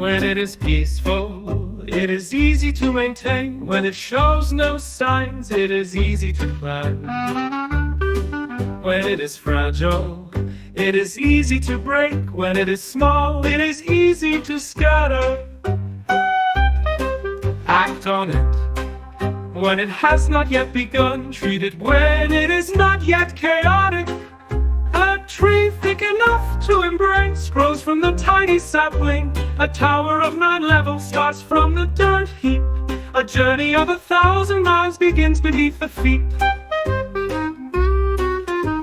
When it is peaceful, it is easy to maintain. When it shows no signs, it is easy to plan. When it is fragile, it is easy to break. When it is small, it is easy to scatter. Act on it when it has not yet begun. Treat it when it is not yet chaotic. A tree thick enough to embrace grows from the tiny sapling. A tower of 9 levels starts from the dirt heap. A journey of 1,000 miles begins beneath the feet.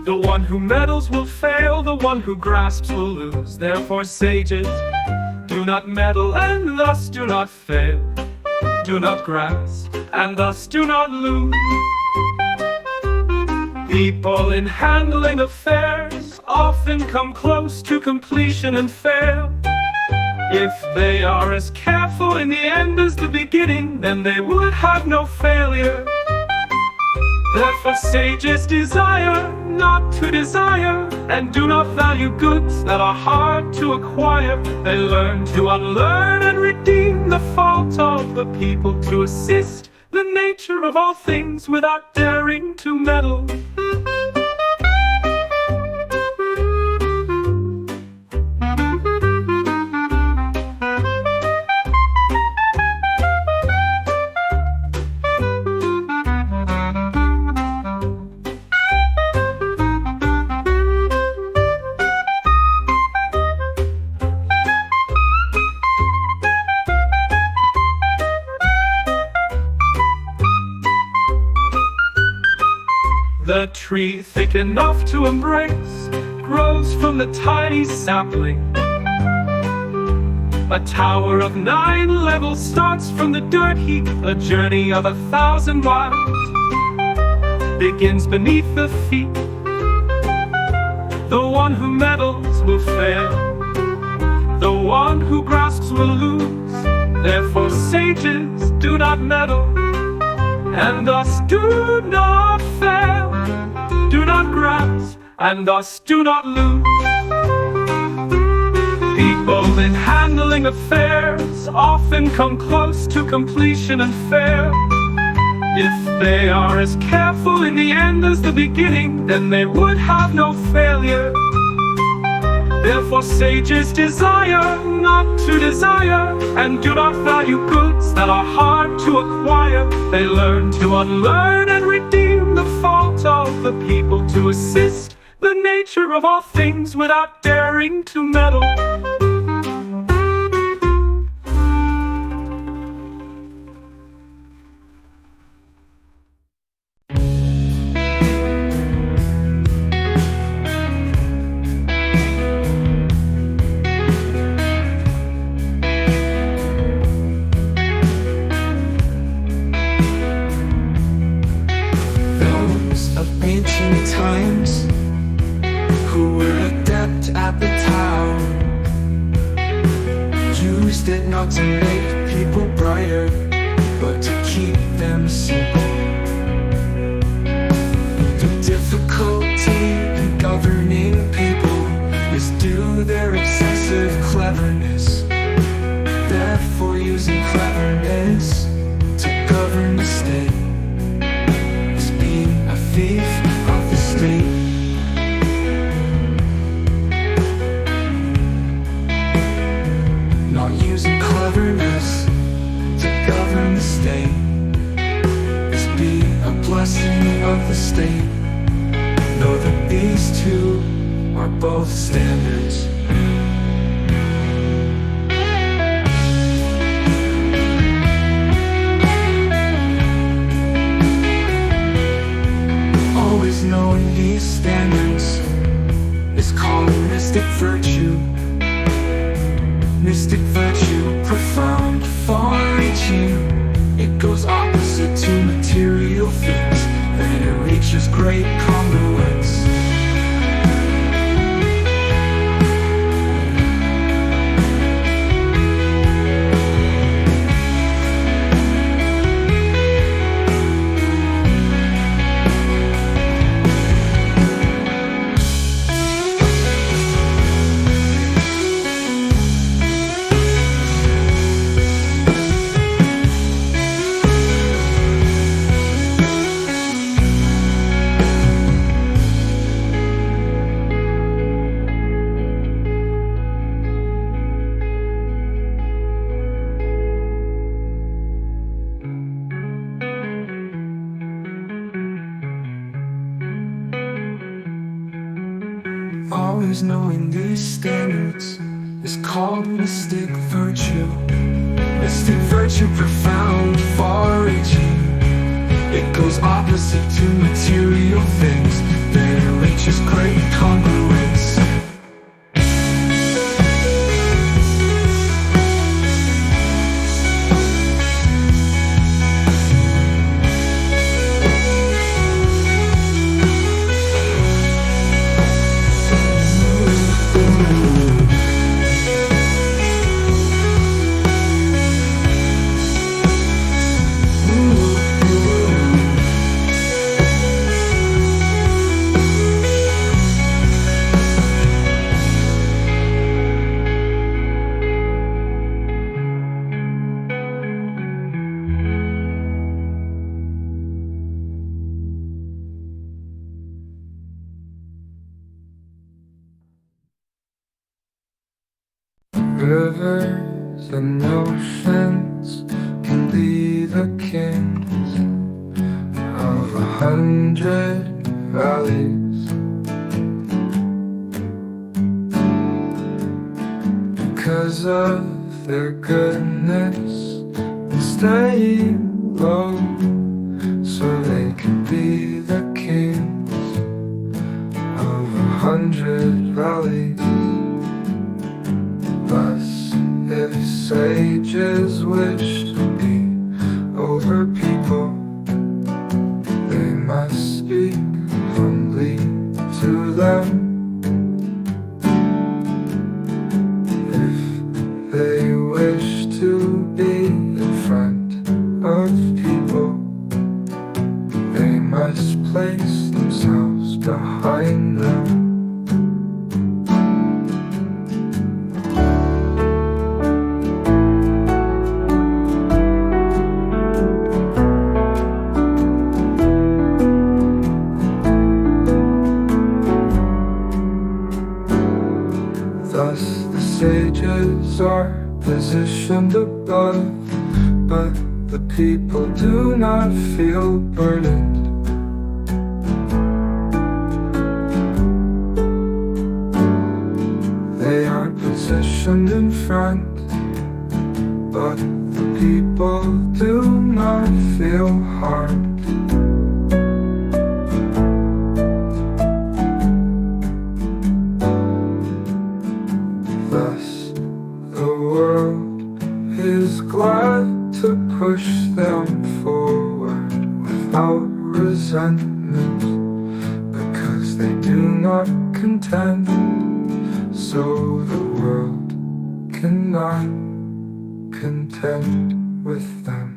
The one who meddles will fail, the one who grasps will lose. Therefore sages, do not meddle and thus do not fail. Do not grasp and thus do not lose. People in handling affairs often come close to completion and fail. If they are as careful in the end as the beginning, then they would have no failure. Therefore sages desire not to desire, and do not value goods that are hard to acquire. They learn to unlearn and redeem the fault of the people, to assist the nature of all things without daring to meddle. The tree thick enough to embrace grows from the tiny sapling. A tower of 9 levels starts from the dirt heap. A journey of 1,000 miles begins beneath the feet. The one who meddles will fail, the one who grasps will lose. Therefore sages, do not meddle and thus do not fail. Do not grasp and thus do not lose. People in handling affairs often come close to completion and fail. If they are as careful in the end as the beginning, then they would have no failure. Therefore sages desire not to desire, and do not value goods that are hard to acquire. They learn to unlearn and redeem the fault of the people, to assist the nature of all things without daring to meddle. Ancient times, who were adept at the Tao, used it not to make people brighter, but to keep them simple. The difficulty in governing people is due to their excessive cleverness. Therefore using cleverness to govern the state is being a thief of the state. Not using cleverness to govern the state is being a blessing of the state. Know that these two are both standards. Always knowing these standards is called mystic virtue. Mystic virtue, profound, far-reaching. It goes opposite to material things, then it reaches great congruence. Always knowing these standards is called mystic virtue. Mystic virtue, profound, far-reaching. It goes opposite to material things, then it reaches great congruence. Rivers and oceans can be the kings of 100 valleys, because of their goodness and staying low, so they can be the kings of 100 valleys. Thus, if sages wish to be over people, they must speak humbly to them. If they wish to be in front of people, they must place themselves behind them. Thus the sages are positioned above, but the people do not feel burdened. They are positioned in front, but the people do not feel harmed. Thus, the world is glad to push them forward without resentment, because they do not contend, so the world cannot contend with them.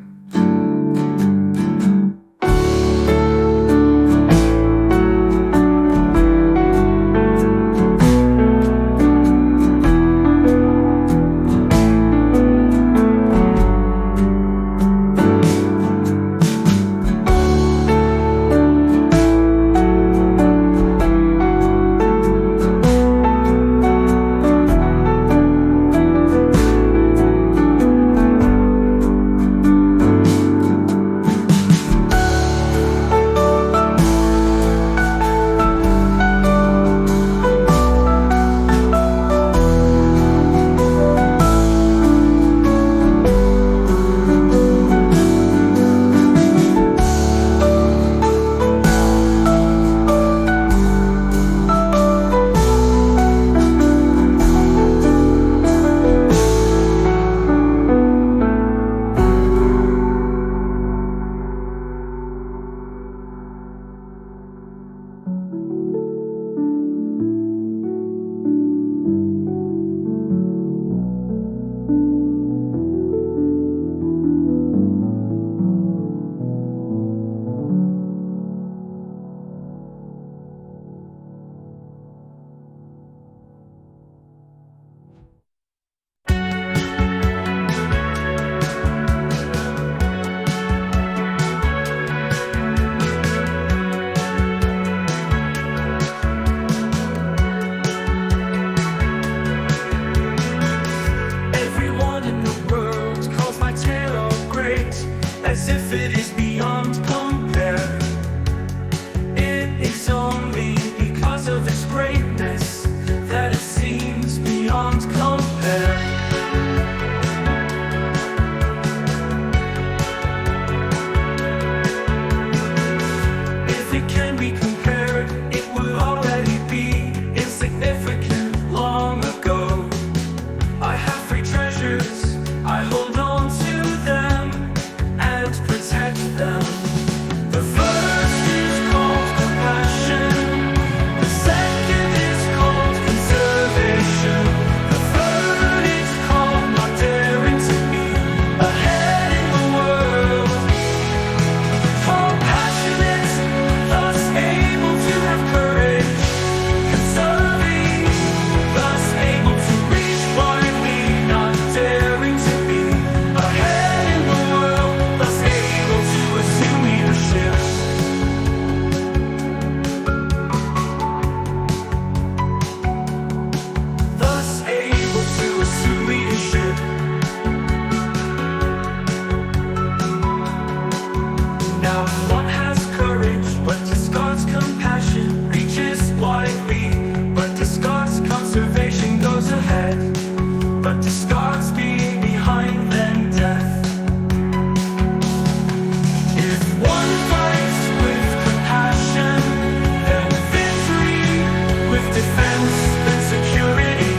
defense than security.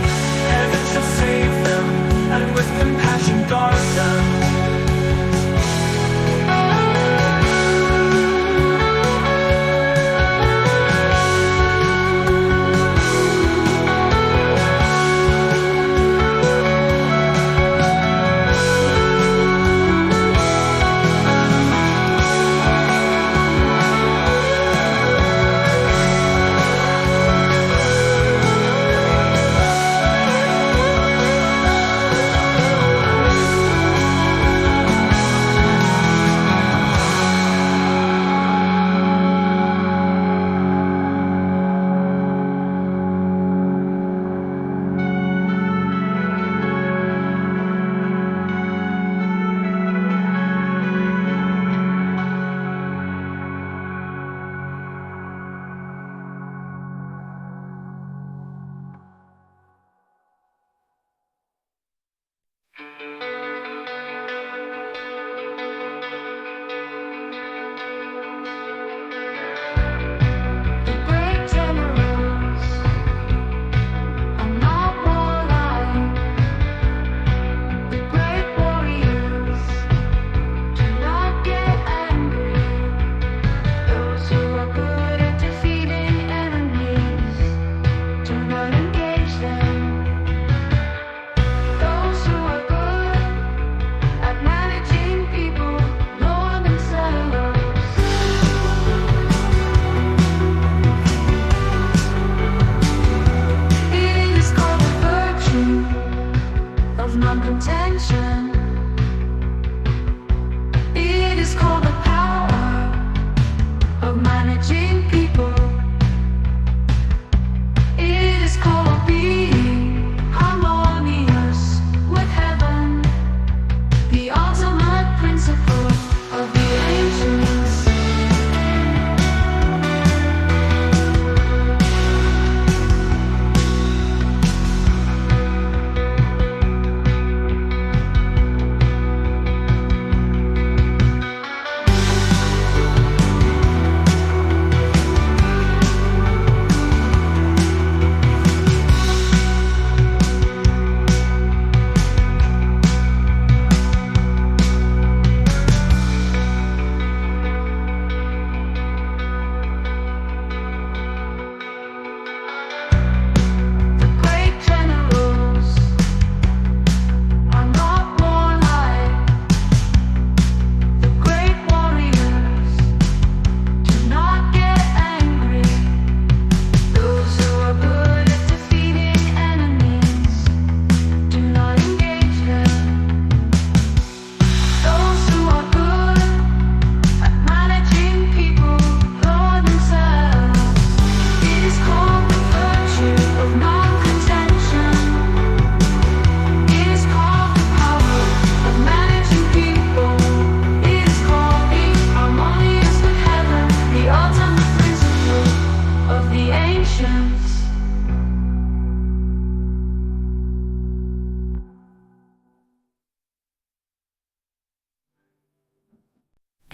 Heaven shall save them, and with compassion guard them. Non-contention. It is called the power of managing people. It is called being harmonious with heaven, the ultimate principle of the ancients.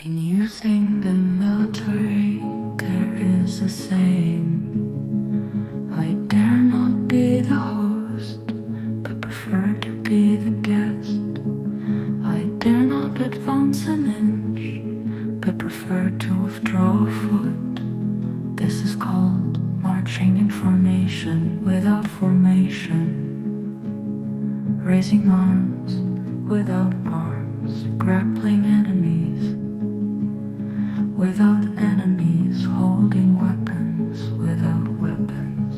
In using the military, there is a saying: I dare not be the host, but prefer to be the guest. I dare not advance an inch, but prefer to withdraw a foot. This is called marching in formation without formation, raising arms without arms, grappling enemies without enemies, holding weapons without weapons.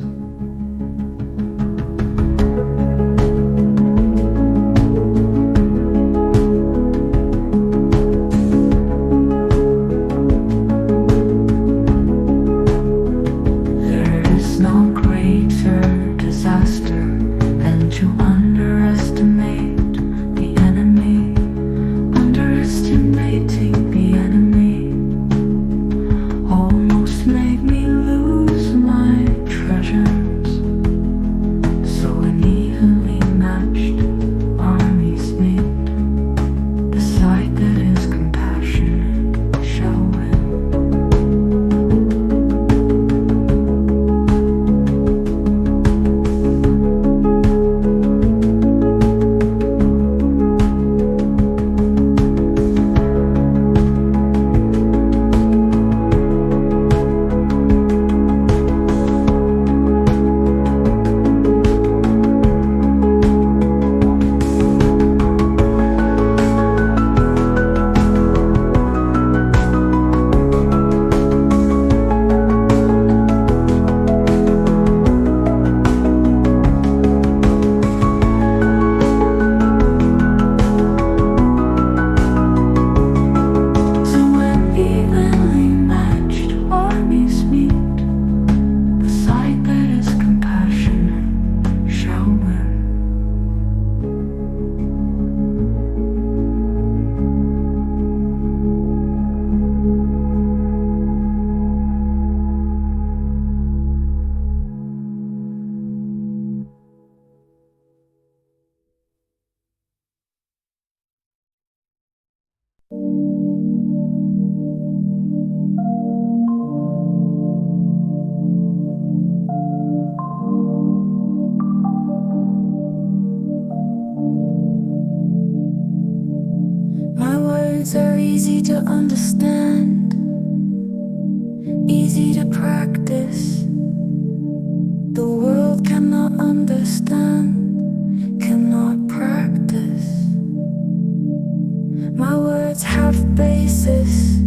There is no greater disaster than to underestimate the enemy. words are easy to understand, easy to practice. The world cannot understand, cannot practice. My words have basis,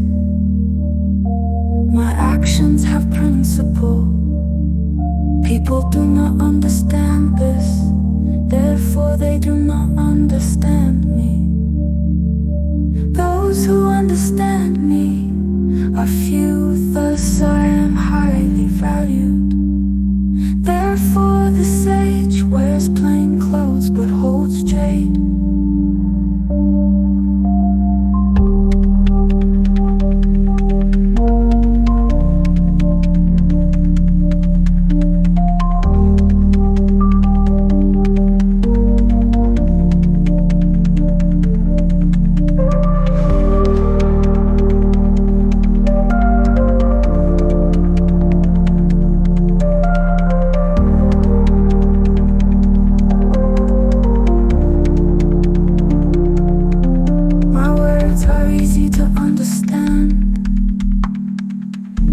my actions have principle. People do not understand this, therefore they do not understand me. Those who understand me are few, thus I am highly valued. Therefore the sage wears plain clothes but holds jade.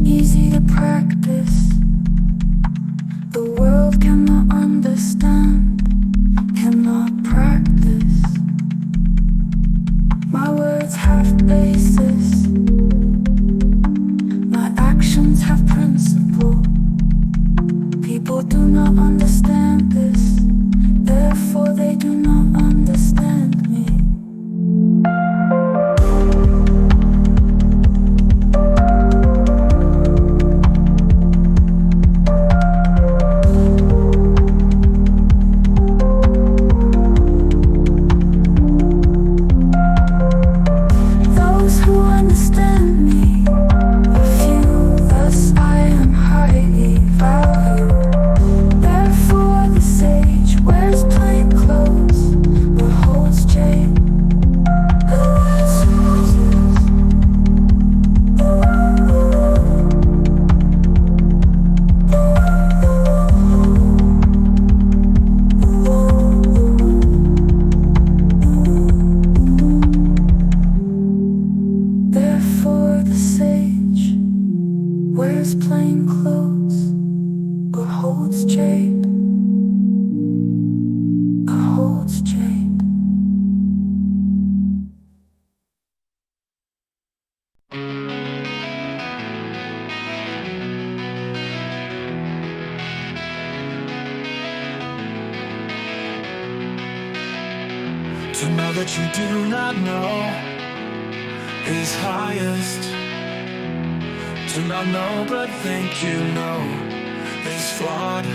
Easy to practice. The world cannot understand, cannot practice. My words have basis, my actions have principle. People do not understand this, therefore they do not understand me. Wears plain clothes, but holds jade, holds jade. To know that you do not know is highest. To not know but think you know is flawed.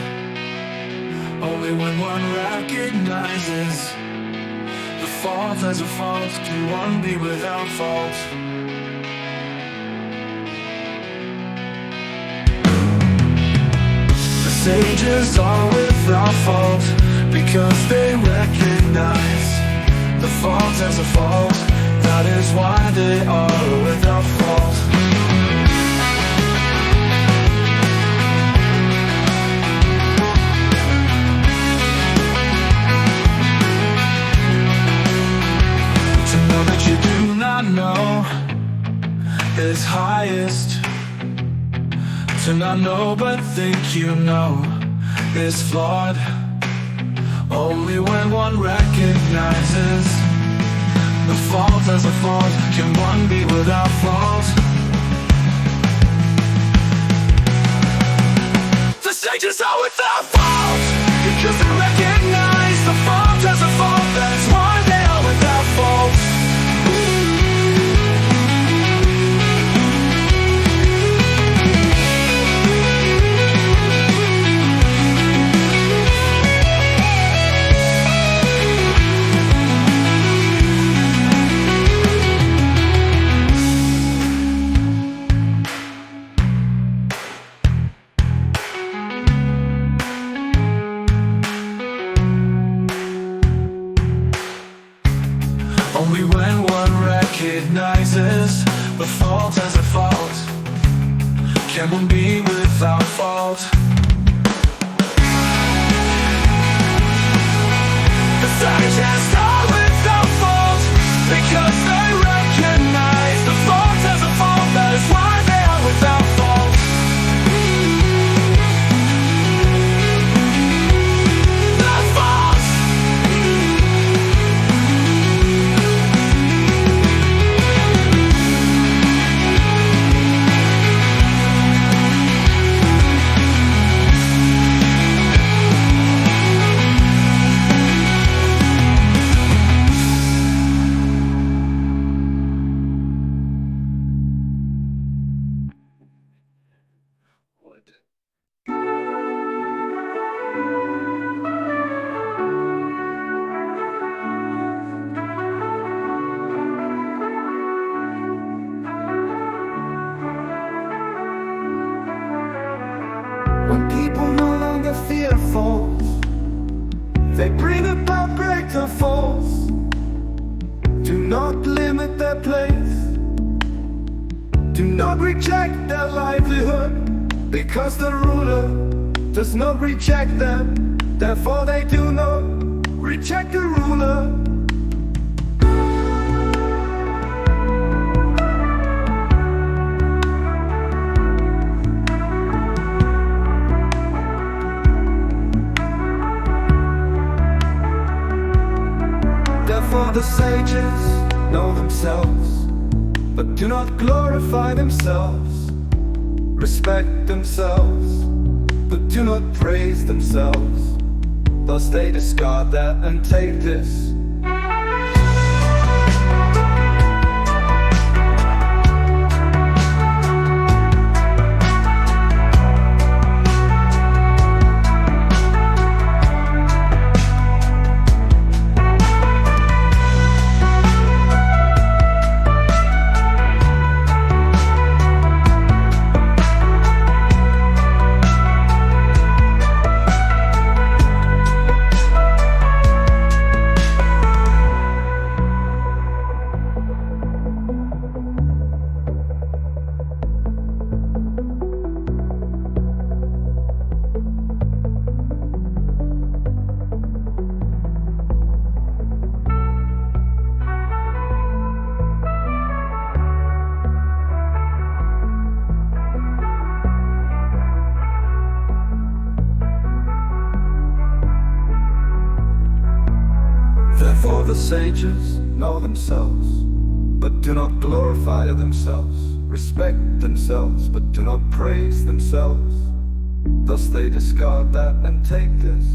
Only when one recognizes the fault as a fault can one be without fault. The sages are without fault because they recognize the fault as a fault. That is why they are without fault. That you do not know is highest. To not know but think you know is flawed. Only when one recognizes the fault as a fault can one be without fault. The sages are without fault because they recognize the fault as a fault. That's why they are without fault. Only when one recognizes the fault as a fault can one be without fault. The sages are without fault because they recognize They bring about greater falls. Do not limit their place. Do not reject their livelihood, because the ruler does not reject them. Therefore they do not reject the ruler. Therefore the sages know themselves, but do not glorify themselves. Respect themselves, but do not praise themselves. Thus they discard that and take this. Therefore the sages know themselves, but do not glorify themselves. Respect themselves, but do not praise themselves. Thus they discard that and take this.